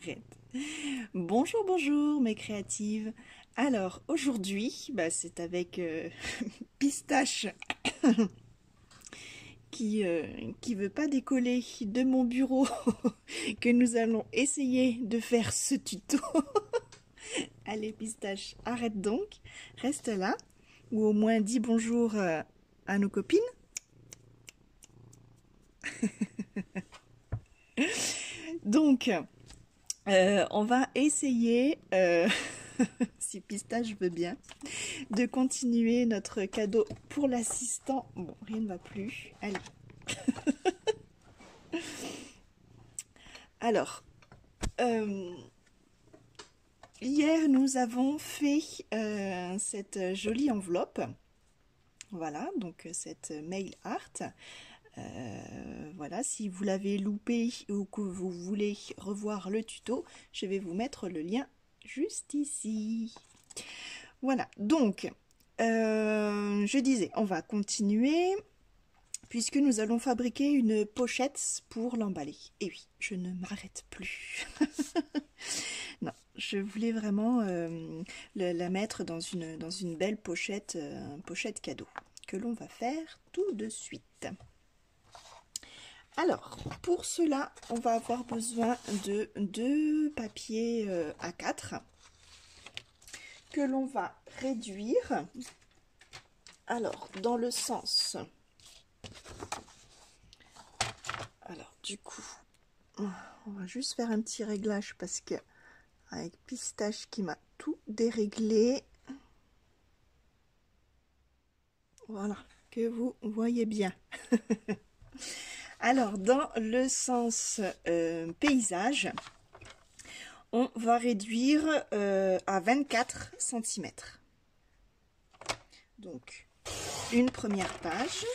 Arrête. Bonjour, bonjour mes créatives. Alors aujourd'hui, c'est avec Pistache qui veut pas décoller de mon bureau que nous allons essayer de faire ce tuto. Allez Pistache, arrête donc, reste là, ou au moins dis bonjour à nos copines. Donc, on va essayer, si Pistache veut bien, de continuer notre cadeau pour l'assistant. Bon, rien ne va plus. Allez. Alors, hier, nous avons fait cette jolie enveloppe. Voilà, donc cette mail art. Voilà, si vous l'avez loupé ou que vous voulez revoir le tuto, je vais vous mettre le lien juste ici. Voilà, donc, je disais, on va continuer puisque nous allons fabriquer une pochette pour l'emballer. Et oui, je ne m'arrête plus. Non, je voulais vraiment la mettre dans une belle pochette, pochette cadeau que l'on va faire tout de suite. Alors, pour cela, on va avoir besoin de 2 papiers A4 que l'on va réduire. Alors, dans le sens... Alors, du coup, on va juste faire un petit réglage parce que avec Pistache qui m'a tout déréglé. Voilà, que vous voyez bien. Alors, dans le sens paysage, on va réduire à 24 cm. Donc, une première page.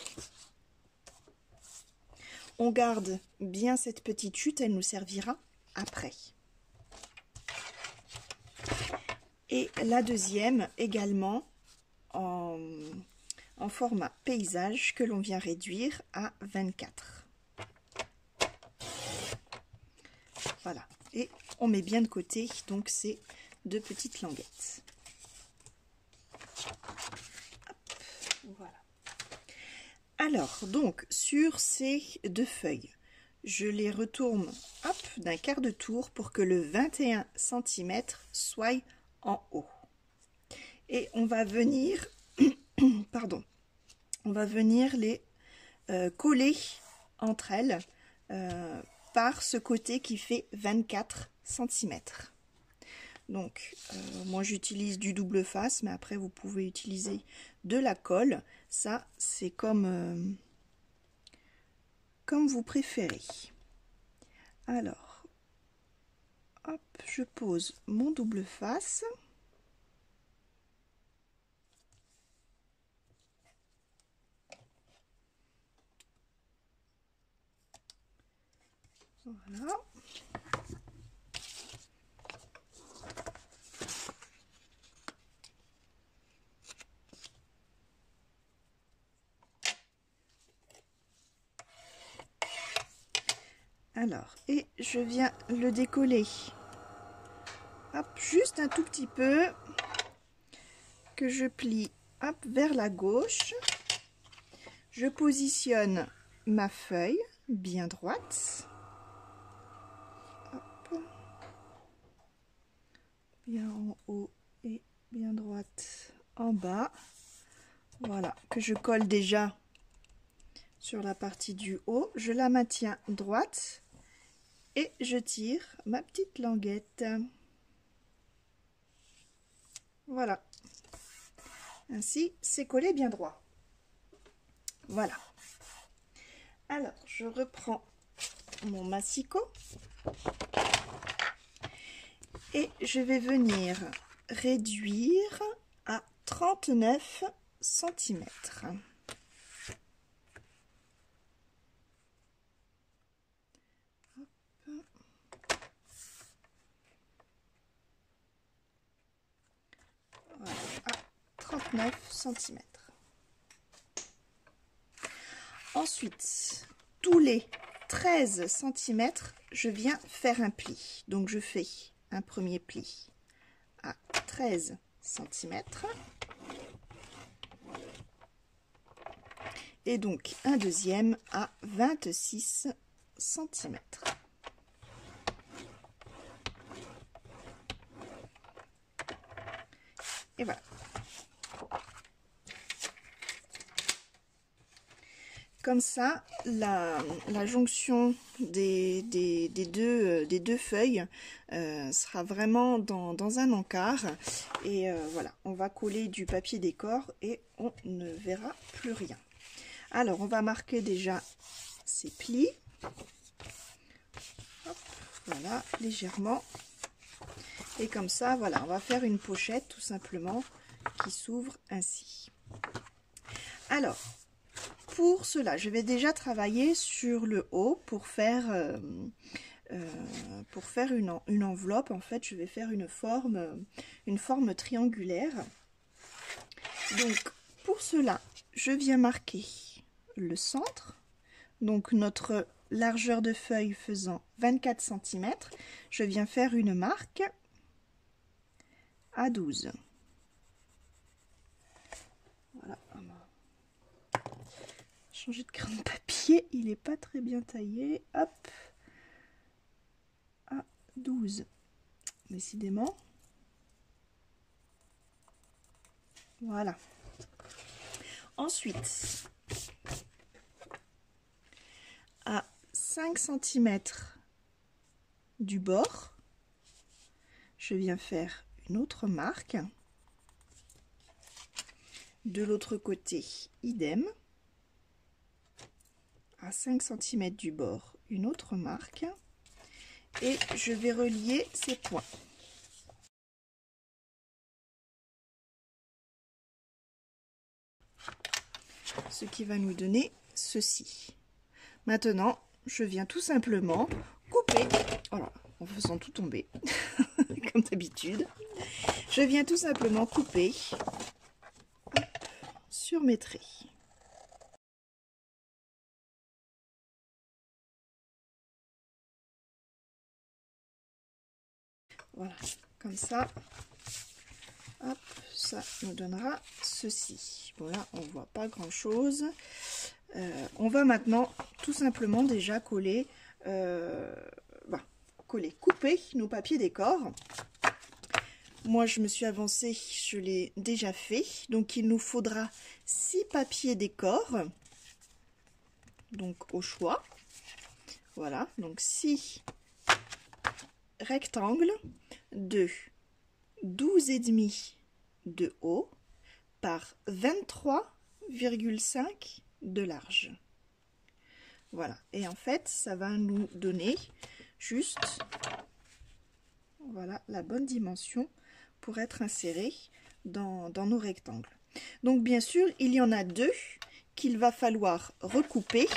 On garde bien cette petite chute, elle nous servira après. Et la deuxième également en format paysage que l'on vient réduire à 24. Voilà, et on met bien de côté donc ces 2 petites languettes. Hop, voilà. Alors, donc, sur ces 2 feuilles, je les retourne d'un quart de tour pour que le 21 cm soit en haut. Et on va venir, pardon, on va venir les coller entre elles par ce côté qui fait 24 cm. Donc, moi j'utilise du double face, mais après vous pouvez utiliser de la colle. Ça, c'est comme vous préférez. Alors, hop, je pose mon double face. Voilà. Alors, et je viens le décoller. Hop, juste un tout petit peu, que je plie hop, vers la gauche. Je positionne ma feuille bien droite. Hop. Bien en haut et bien droite en bas. Voilà, que je colle déjà sur la partie du haut. Je la maintiens droite et je tire ma petite languette. Voilà. Ainsi, c'est collé bien droit. Voilà. Alors, je reprends mon massicot et je vais venir réduire à 39 cm. Voilà, à 39 cm. Ensuite, tous les 13 cm, je viens faire un pli. Donc je fais un premier pli à 13 cm. Et donc un deuxième à 26 cm. Et voilà. Comme ça, la jonction des deux feuilles sera vraiment dans un encart. Et voilà, on va coller du papier décor et on ne verra plus rien. Alors, on va marquer déjà ces plis. Hop, voilà, légèrement. Et comme ça, voilà, on va faire une pochette tout simplement qui s'ouvre ainsi. Alors, pour cela, je vais déjà travailler sur le haut pour faire une enveloppe. En fait, je vais faire une forme triangulaire. Donc, pour cela, je viens marquer le centre. Donc, notre largeur de feuille faisant 24 cm, je viens faire une marque à 12. Voilà. Changer de crayon de papier, il n'est pas très bien taillé. Hop, à 12. Décidément. Voilà. Ensuite, à 5 cm du bord, je viens faire une autre marque. De l'autre côté, idem. À 5 cm du bord, une autre marque. Et je vais relier ces points. Ce qui va nous donner ceci. Maintenant, je viens tout simplement couper, voilà, en faisant tout tomber, comme d'habitude. Je viens tout simplement couper sur mes traits. Voilà, comme ça. Hop, ça nous donnera ceci. Bon là, on voit pas grand chose. On va maintenant tout simplement déjà coller, couper nos papiers décor. Moi, je me suis avancée, je l'ai déjà fait. Donc, il nous faudra 6 papiers décor. Donc, au choix. Voilà, donc 6 rectangles de 12,5 de haut par 23,5 de large. Voilà, et en fait, ça va nous donner juste, voilà, la bonne dimension pour être inséré dans nos rectangles. Donc, bien sûr, il y en a 2 qu'il va falloir recouper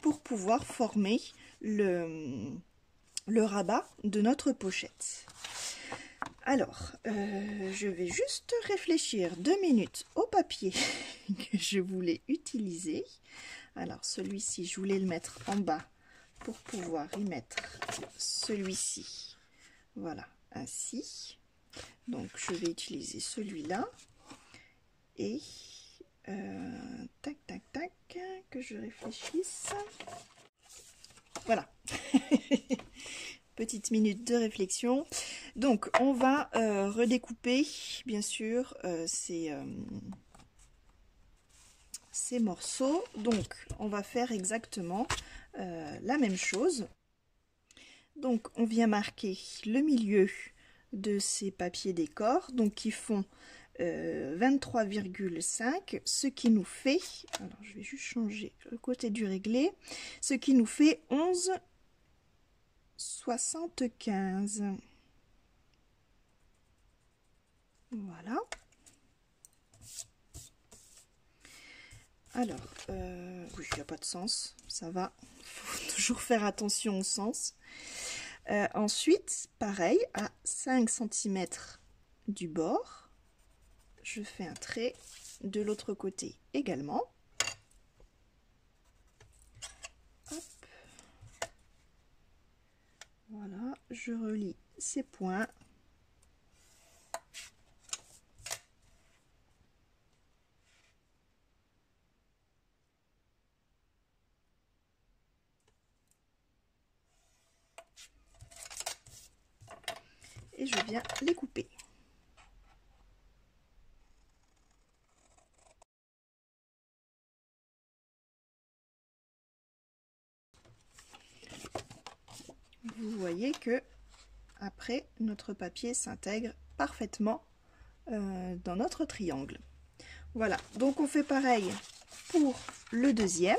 pour pouvoir former le rabat de notre pochette. Alors, je vais juste réfléchir 2 minutes au papier que je voulais utiliser. Alors, celui-ci, je voulais le mettre en bas pour pouvoir y mettre celui-ci. Voilà, ainsi. Donc, je vais utiliser celui-là. Et, tac, tac, tac, que je réfléchisse. Voilà. Petite minute de réflexion. Donc, on va redécouper, bien sûr, ces morceaux. Donc, on va faire exactement la même chose. Donc, on vient marquer le milieu de ces papiers décor, donc qui font 23,5, ce qui nous fait, alors je vais juste changer le côté du réglé, ce qui nous fait 11,75. Voilà. Alors, oui, il n'y a pas de sens, ça va, il faut toujours faire attention au sens. Ensuite, pareil, à 5 cm du bord, je fais un trait de l'autre côté également. Hop. je relie ces points. Et je viens les couper. Vous voyez que après notre papier s'intègre parfaitement dans notre triangle. Voilà, donc on fait pareil pour le deuxième.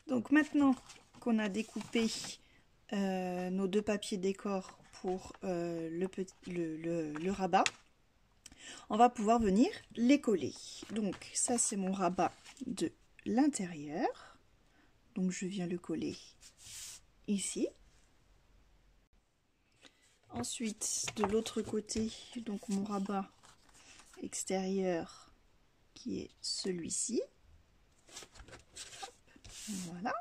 Donc maintenant qu'on a découpé nos deux papiers décor pour le rabat, on va pouvoir venir les coller. Donc ça c'est mon rabat de l'intérieur, donc je viens le coller ici. Ensuite de l'autre côté, donc mon rabat extérieur qui est celui-ci. Voilà.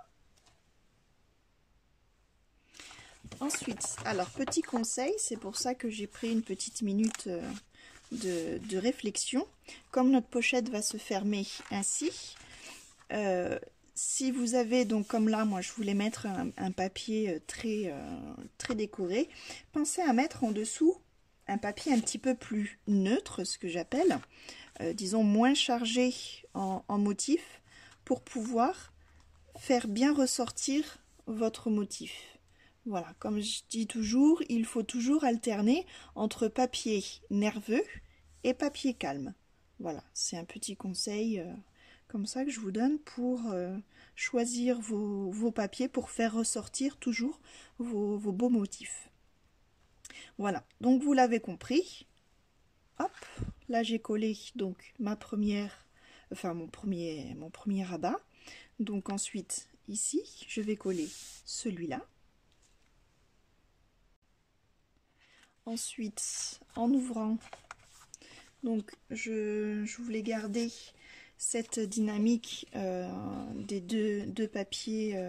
Ensuite, alors petit conseil, c'est pour ça que j'ai pris une petite minute de réflexion. Comme notre pochette va se fermer ainsi, si vous avez, donc comme là, moi je voulais mettre un papier très décoré, pensez à mettre en dessous un papier un petit peu plus neutre, ce que j'appelle, disons moins chargé en motif, pour pouvoir faire bien ressortir votre motif. Voilà, comme je dis toujours, il faut toujours alterner entre papier nerveux et papier calme. Voilà, c'est un petit conseil comme ça que je vous donne pour choisir vos papiers, pour faire ressortir toujours vos beaux motifs. Voilà, donc vous l'avez compris. Hop, là j'ai collé donc mon premier rabat. Donc ensuite, ici, je vais coller celui-là. Ensuite, en ouvrant, donc je voulais garder cette dynamique des deux papiers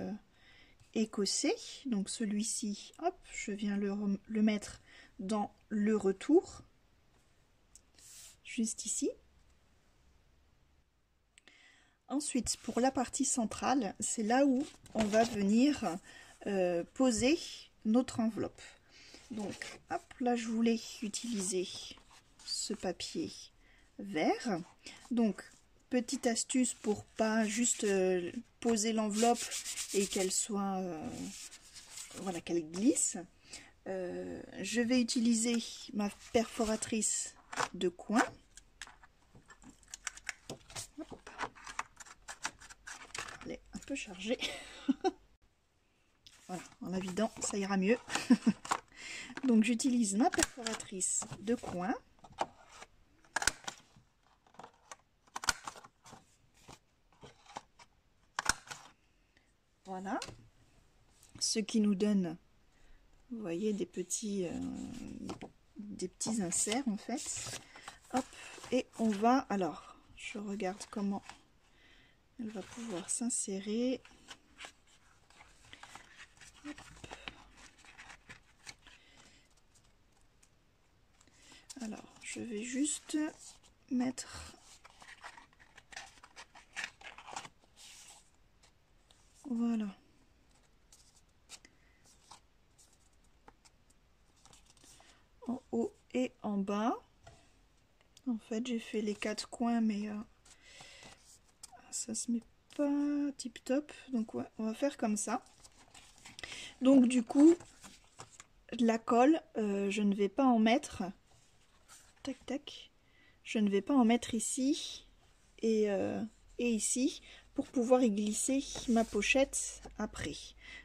écossais. Donc celui-ci, hop, je viens le mettre dans le retour, juste ici. Ensuite, pour la partie centrale, c'est là où on va venir poser notre enveloppe. Donc, hop, là, je voulais utiliser ce papier vert. Donc, petite astuce pour pas juste poser l'enveloppe et qu'elle soit, voilà, qu'elle glisse. Je vais utiliser ma perforatrice de coin. Elle est un peu chargée. Voilà, en la vidant, ça ira mieux. Donc j'utilise ma perforatrice de coin. Voilà. Ce qui nous donne, vous voyez, des petits inserts en fait. Hop, et on va, alors, je regarde comment elle va pouvoir s'insérer. Alors, je vais juste mettre, voilà, en haut et en bas. En fait, j'ai fait les 4 coins, mais ça se met pas tip top. Donc, ouais, on va faire comme ça. Donc, du coup, la colle, je ne vais pas en mettre. Tac, tac. Je ne vais pas en mettre ici et ici pour pouvoir y glisser ma pochette après.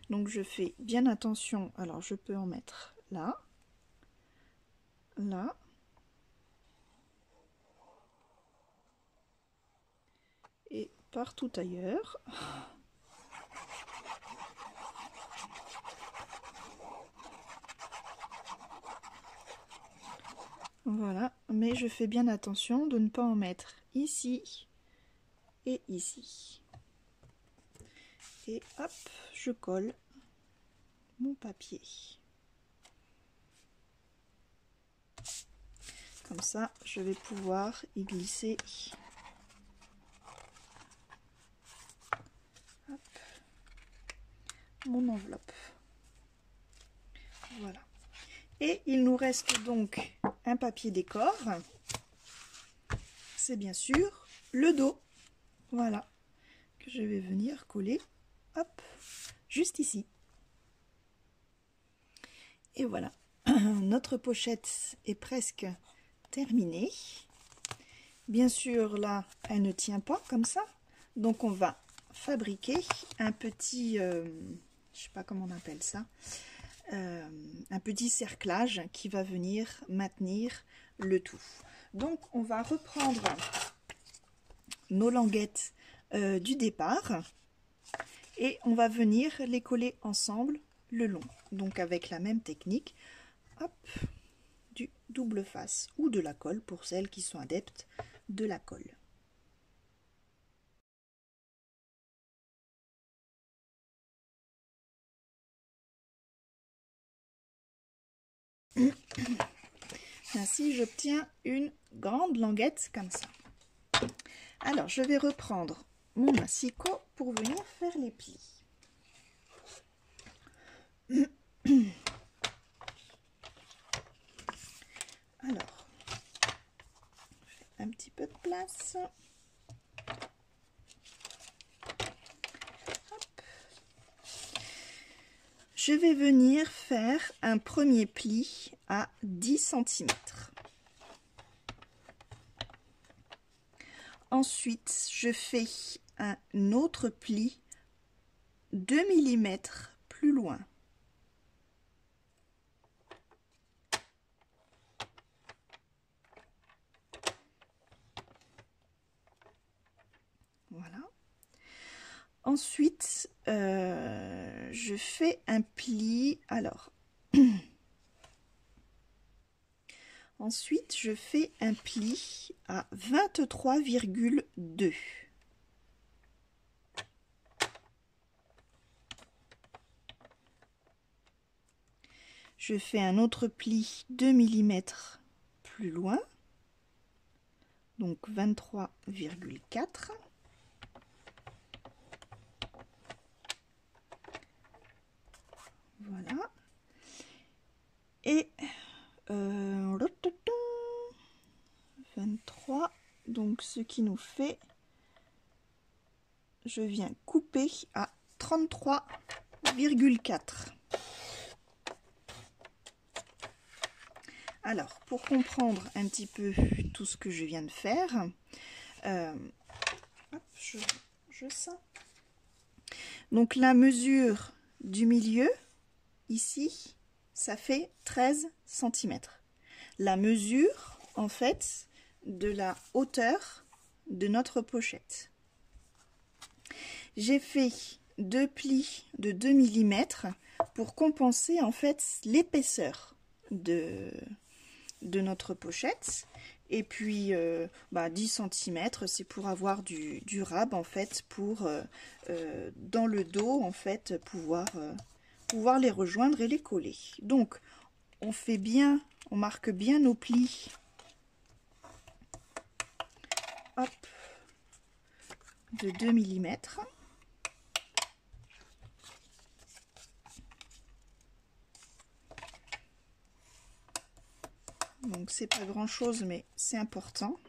Donc, je fais bien attention. Alors, je peux en mettre là, là. Et partout ailleurs. Voilà, mais je fais bien attention de ne pas en mettre ici et ici. Et hop, je colle mon papier. Comme ça, je vais pouvoir y glisser hop, mon enveloppe. Voilà. Et il nous reste donc un papier décor. C'est bien sûr le dos. Voilà. Que je vais venir coller, hop, juste ici. Et voilà. Notre pochette est presque terminée. Bien sûr, là, elle ne tient pas comme ça. Donc, on va fabriquer un petit, je sais pas comment on appelle ça, un petit cerclage qui va venir maintenir le tout. Donc, on va reprendre nos languettes du départ et on va venir les coller ensemble le long. Donc, avec la même technique, hop, du double face ou de la colle pour celles qui sont adeptes de la colle. Ainsi, j'obtiens une grande languette comme ça. Alors, je vais reprendre mon massicot pour venir faire les plis. Alors, un petit peu de place. Hop. Je vais venir faire un premier pli à 10 cm. Ensuite, je fais un autre pli 2 mm plus loin. Voilà. Ensuite, je fais un pli. Alors, ensuite, je fais un pli à 23,2. Je fais un autre pli 2 mm plus loin, donc 23,4. Voilà. Et 23, donc ce qui nous fait, je viens couper à 33,4. Alors, pour comprendre un petit peu tout ce que je viens de faire, hop, je sens. Donc la mesure du milieu, ici, ça fait 13 cm. La mesure, en fait, de la hauteur de notre pochette. J'ai fait 2 plis de 2 mm pour compenser, en fait, l'épaisseur de notre pochette. Et puis 10 cm, c'est pour avoir du rab, en fait, pour dans le dos, en fait, pouvoir les rejoindre et les coller. Donc on fait bien, on marque bien nos plis, hop, de 2 mm. Donc c'est pas grand chose, mais c'est important.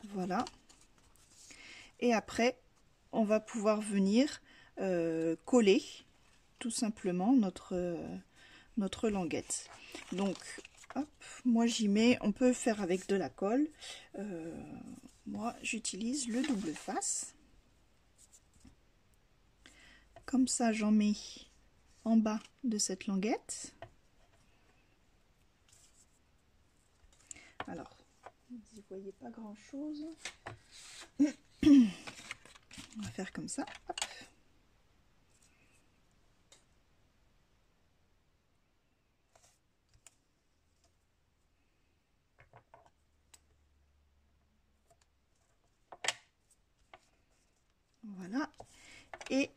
Voilà. Et après, on va pouvoir venir coller tout simplement notre languette. Donc, hop, moi j'y mets, on peut faire avec de la colle. Moi, j'utilise le double face. Comme ça, j'en mets en bas de cette languette. Alors, vous ne voyez pas grand chose. On va faire comme ça. Hop. et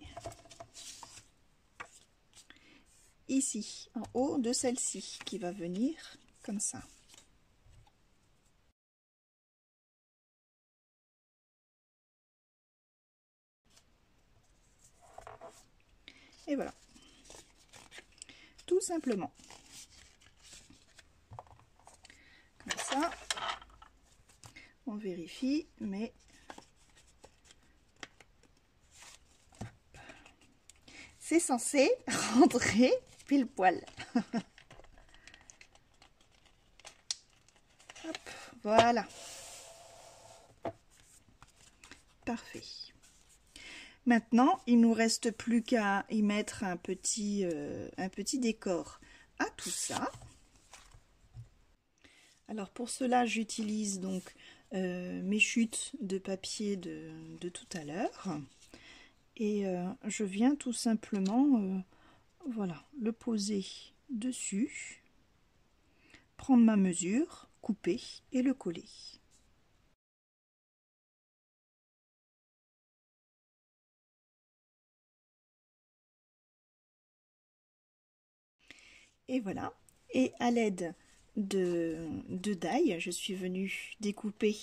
ici, en haut de celle-ci, qui va venir comme ça. Et voilà, tout simplement. Comme ça, on vérifie, mais c'est censé rentrer pile poil. Hop, voilà. Parfait. Maintenant, il nous reste plus qu'à y mettre un petit décor à tout ça. Alors pour cela, j'utilise donc mes chutes de papier de tout à l'heure. Et je viens tout simplement, voilà, le poser dessus, prendre ma mesure, couper et le coller. Et voilà, et à l'aide de die, je suis venue découper,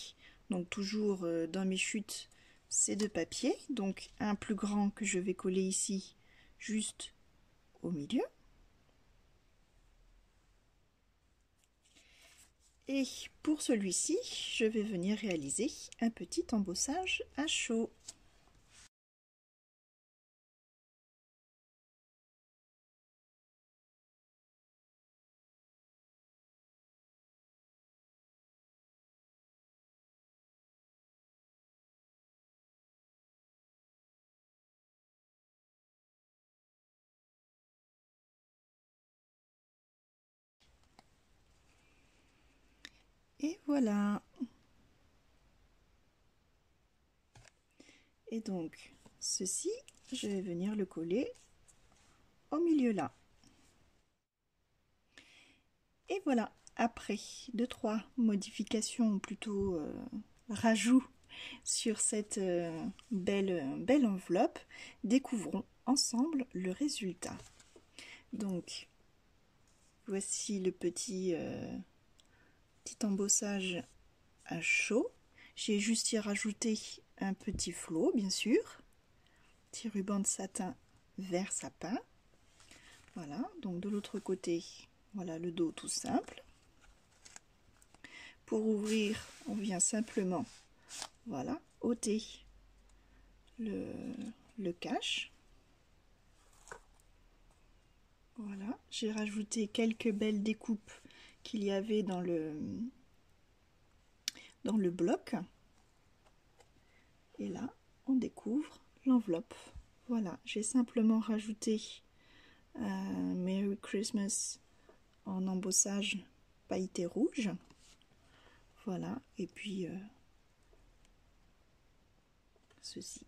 donc toujours dans mes chutes, ces deux papiers, donc un plus grand que je vais coller ici, juste au milieu. Et pour celui-ci, je vais venir réaliser un petit embossage à chaud. Et voilà. Et donc, ceci, je vais venir le coller au milieu là. Et voilà, après 2-3 modifications, ou plutôt rajouts sur cette belle enveloppe, découvrons ensemble le résultat. Donc, voici le petit embossage à chaud. J'ai juste y rajouté un petit flot, bien sûr, petit ruban de satin vert sapin. Voilà, donc de l'autre côté, voilà le dos tout simple. Pour ouvrir, on vient simplement, voilà, ôter le cache. Voilà, j'ai rajouté quelques belles découpes qu'il y avait dans le bloc. Et là, on découvre l'enveloppe. Voilà, j'ai simplement rajouté Merry Christmas en embossage pailleté rouge. Voilà, et puis ceci.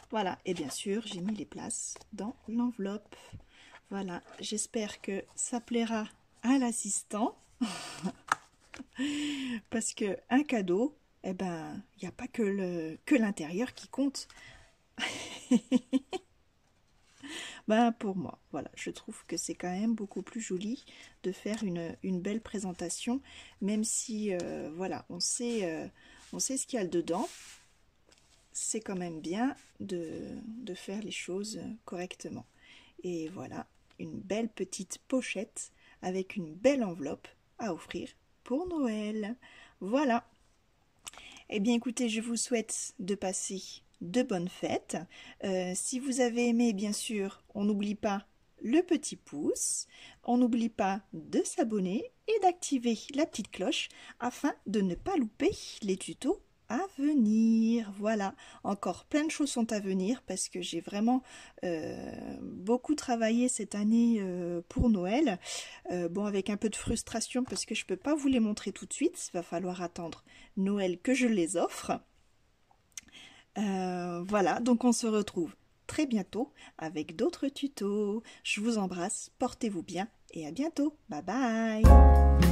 Voilà, et bien sûr, j'ai mis les places dans l'enveloppe. Voilà, j'espère que ça plaira à l'assistant. Parce que un cadeau, eh ben, il n'y a pas que l'intérieur qui compte. Ben, pour moi, voilà, je trouve que c'est quand même beaucoup plus joli de faire une belle présentation, même si, voilà, on sait ce qu'il y a dedans. C'est quand même bien de faire les choses correctement. Et voilà, une belle petite pochette avec une belle enveloppe à offrir pour Noël. Voilà. Eh bien écoutez, je vous souhaite de passer de bonnes fêtes. Si vous avez aimé, bien sûr, on n'oublie pas le petit pouce, on n'oublie pas de s'abonner et d'activer la petite cloche afin de ne pas louper les tutos à venir. Voilà, encore plein de choses sont à venir parce que j'ai vraiment beaucoup travaillé cette année pour Noël. Bon, avec un peu de frustration parce que je ne peux pas vous les montrer tout de suite, il va falloir attendre Noël que je les offre. Voilà, donc on se retrouve très bientôt avec d'autres tutos. Je vous embrasse, portez-vous bien et à bientôt. Bye bye.